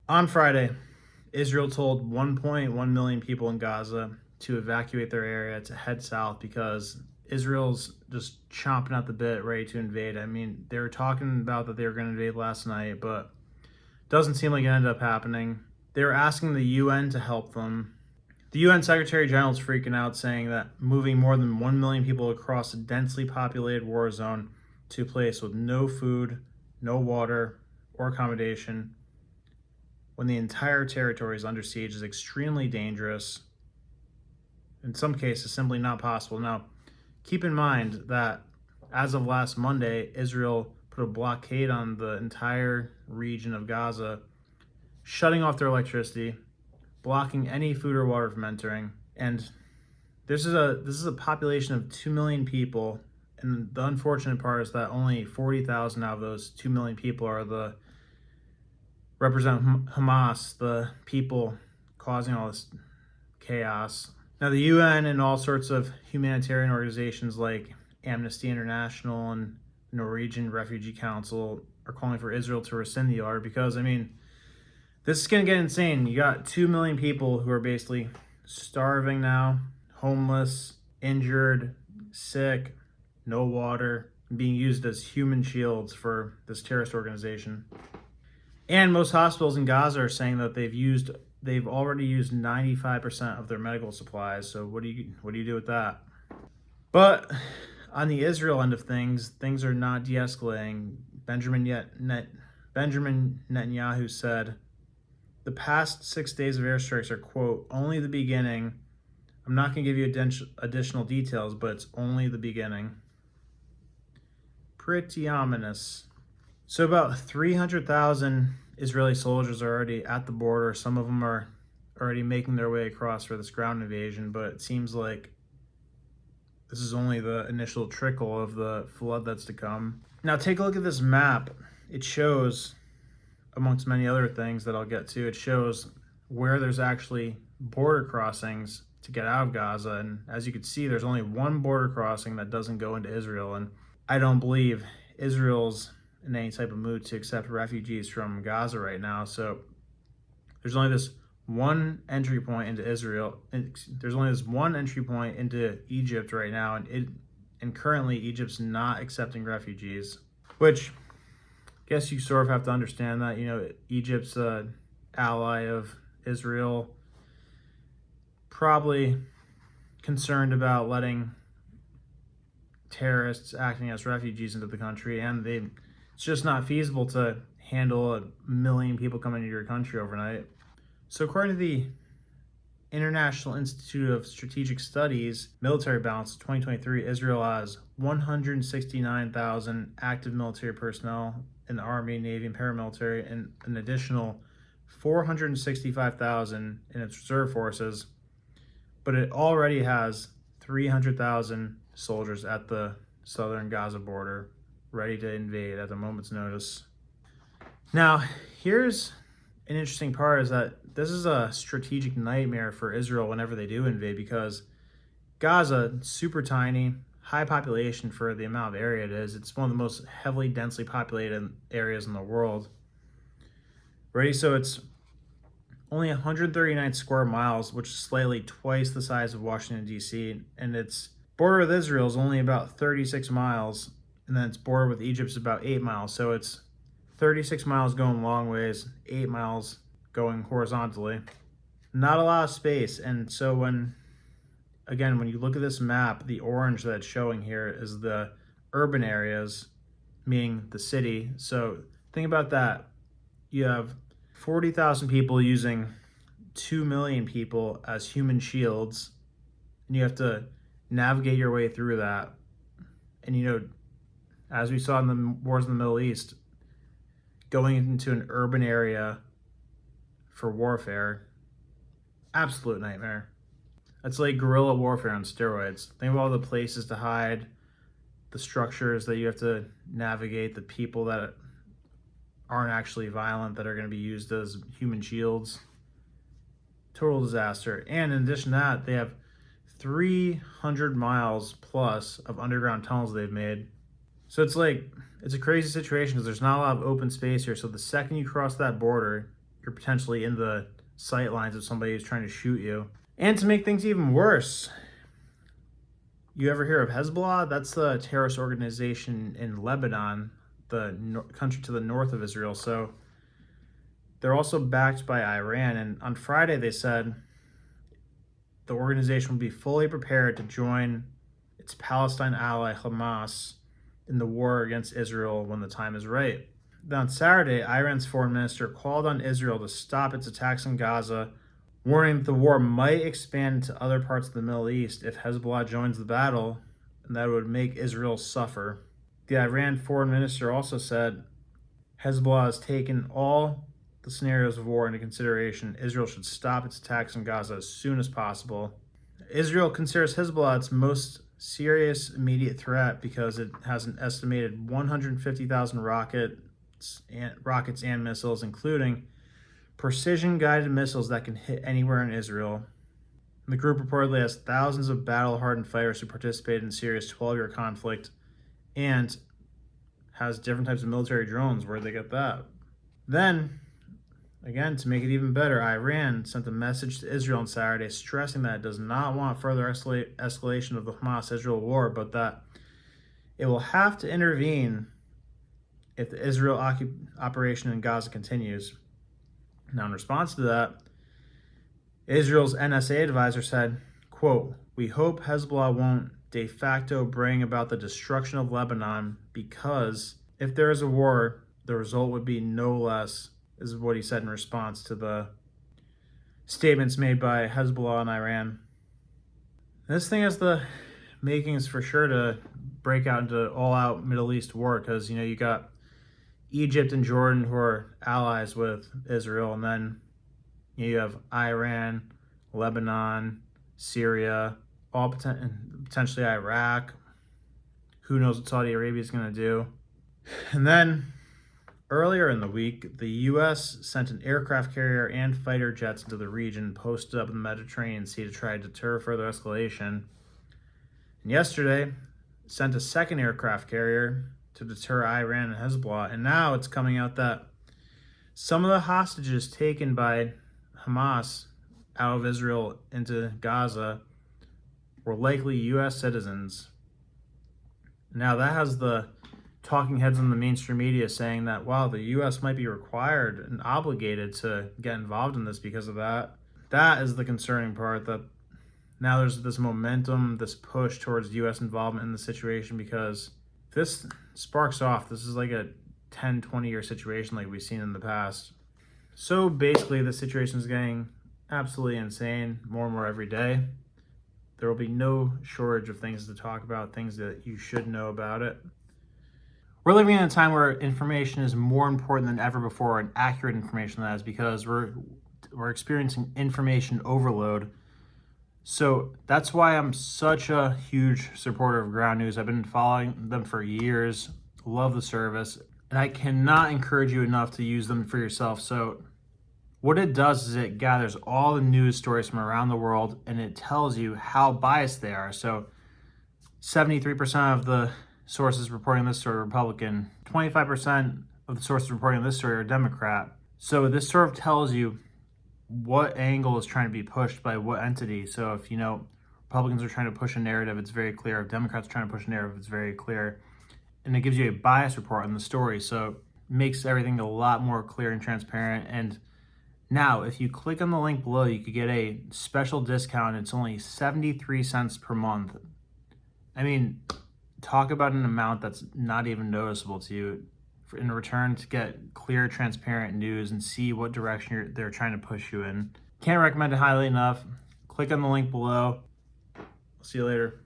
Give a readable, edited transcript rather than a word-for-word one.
On Friday, Israel told 1.1 million people in Gaza to evacuate their area to head south because Israel's just chomping at the bit, ready to invade. I mean, they were talking about that they were going to invade last night, but doesn't seem like it ended up happening. They were asking the UN to help them. The UN Secretary General is freaking out, saying that moving more than 1 million people across a densely populated war zone to a place with no food, no water, or accommodation when the entire territory is under siege is extremely dangerous. In some cases, simply not possible. Now, keep in mind that as of last Monday, Israel put a blockade on the entire region of Gaza, shutting off their electricity, blocking any food or water from entering. And this is a population of 2 million people, and the unfortunate part is that only 40,000 out of those 2 million people represent Hamas, the people causing all this chaos. Now, the UN and all sorts of humanitarian organizations like Amnesty International and Norwegian Refugee Council are calling for Israel to rescind the order because, I mean, this is going to get insane. You got 2 million people who are basically starving now, homeless, injured, sick, no water, being used as human shields for this terrorist organization. And most hospitals in Gaza are saying that they've already used 95% of their medical supplies. So what do you do with that? But on the Israel end of things are not de-escalating. Benjamin Netanyahu said, "The past 6 days of airstrikes are, quote, only the beginning. I'm not going to give you additional details, but it's only the beginning." Pretty ominous. So about 300,000 Israeli soldiers are already at the border. Some of them are already making their way across for this ground invasion, but it seems like this is only the initial trickle of the flood that's to come. Now take a look at this map. It shows, amongst many other things that I'll get to, it shows where there's actually border crossings to get out of Gaza. And as you can see, there's only one border crossing that doesn't go into Israel. And I don't believe Israel's in any type of mood to accept refugees from Gaza right now. So there's only this one entry point into Israel. There's only this one entry point into Egypt right now, and currently Egypt's not accepting refugees, which I guess you sort of have to understand that, Egypt's an ally of Israel, probably concerned about letting terrorists acting as refugees into the country, and it's just not feasible to handle 1 million people coming into your country overnight. So according to the International Institute of Strategic Studies military balance 2023, Israel has 169,000 active military personnel in the Army, Navy, and paramilitary, and an additional 465,000 in its reserve forces. But it already has 300,000 soldiers at the southern Gaza border, ready to invade at a moment's notice. Now, here's an interesting part, is that this is a strategic nightmare for Israel whenever they do invade, because Gaza, super tiny, high population for the amount of area it is. It's one of the most heavily, densely populated areas in the world. Ready? So it's only 139 square miles, which is slightly twice the size of Washington, D.C., and its border with Israel is only about 36 miles, and then its border with Egypt is about 8 miles. So it's 36 miles going long ways, 8 miles going horizontally. Not a lot of space. And so when you look at this map, the orange that's showing here is the urban areas, meaning the city. So think about that. You have 40,000 people using 2 million people as human shields, and you have to navigate your way through that. And as we saw in the wars in the Middle East, going into an urban area for warfare, absolute nightmare. That's like guerrilla warfare on steroids. Think of all the places to hide, the structures that you have to navigate, the people that aren't actually violent that are going to be used as human shields. Total disaster. And in addition to that, they have 300 miles plus of underground tunnels they've made. So it's a crazy situation because there's not a lot of open space here. So the second you cross that border, you're potentially in the sight lines of somebody who's trying to shoot you. And to make things even worse, you ever hear of Hezbollah? That's the terrorist organization in Lebanon, the country to the north of Israel. So they're also backed by Iran. And on Friday, they said the organization will be fully prepared to join its Palestine ally Hamas in the war against Israel when the time is right. Then on Saturday, Iran's foreign minister called on Israel to stop its attacks in Gaza, warning that the war might expand to other parts of the Middle East if Hezbollah joins the battle, and that would make Israel suffer. The Iran foreign minister also said Hezbollah has taken all the scenarios of war into consideration. Israel should stop its attacks in Gaza as soon as possible. Israel considers Hezbollah its most serious immediate threat because it has an estimated 150,000 rockets and missiles, including precision-guided missiles that can hit anywhere in Israel. The group reportedly has thousands of battle-hardened fighters who participated in Syria's 12-year conflict and has different types of military drones. Where'd they get that? Then, again, to make it even better, Iran sent a message to Israel on Saturday stressing that it does not want further escalation of the Hamas-Israel war, but that it will have to intervene if the Israel operation in Gaza continues. Now, in response to that, Israel's NSA advisor said, quote, "We hope Hezbollah won't de facto bring about the destruction of Lebanon because if there is a war, the result would be no less," is what he said in response to the statements made by Hezbollah and Iran. This thing has the makings for sure to break out into all-out Middle East war because, you got Egypt and Jordan who are allies with Israel, and then you have Iran, Lebanon, Syria, all potentially Iraq. Who knows what Saudi Arabia is going to do? And then earlier in the week, the U.S. sent an aircraft carrier and fighter jets into the region posted up in the Mediterranean Sea to try to deter further escalation. And yesterday, sent a second aircraft carrier to deter Iran and Hezbollah. And now it's coming out that some of the hostages taken by Hamas out of Israel into Gaza were likely U.S. citizens. Now that has the talking heads in the mainstream media saying that, wow, the U.S. might be required and obligated to get involved in this because of that. That is the concerning part, that now there's this momentum, this push towards U.S. involvement in the situation, because if this sparks off, this is like a 10, 20-year situation like we've seen in the past. So basically, the situation is getting absolutely insane more and more every day. There will be no shortage of things to talk about, things that you should know about it. We're living in a time where information is more important than ever before, and accurate information, that is, because we're experiencing information overload. So that's why I'm such a huge supporter of Ground News. I've been following them for years, love the service, and I cannot encourage you enough to use them for yourself. So what it does is it gathers all the news stories from around the world, and it tells you how biased they are. So 73% of the sources reporting this story are Republican, 25% of the sources reporting this story are Democrat. So this sort of tells you what angle is trying to be pushed by what entity. So if Republicans are trying to push a narrative, it's very clear. If Democrats are trying to push a narrative, it's very clear. And it gives you a bias report on the story. So it makes everything a lot more clear and transparent. And now, if you click on the link below, you could get a special discount. It's only 73 cents per month. I mean, talk about an amount that's not even noticeable to you in return to get clear, transparent news and see what direction they're trying to push you in. Can't recommend it highly enough. Click on the link below. See you later.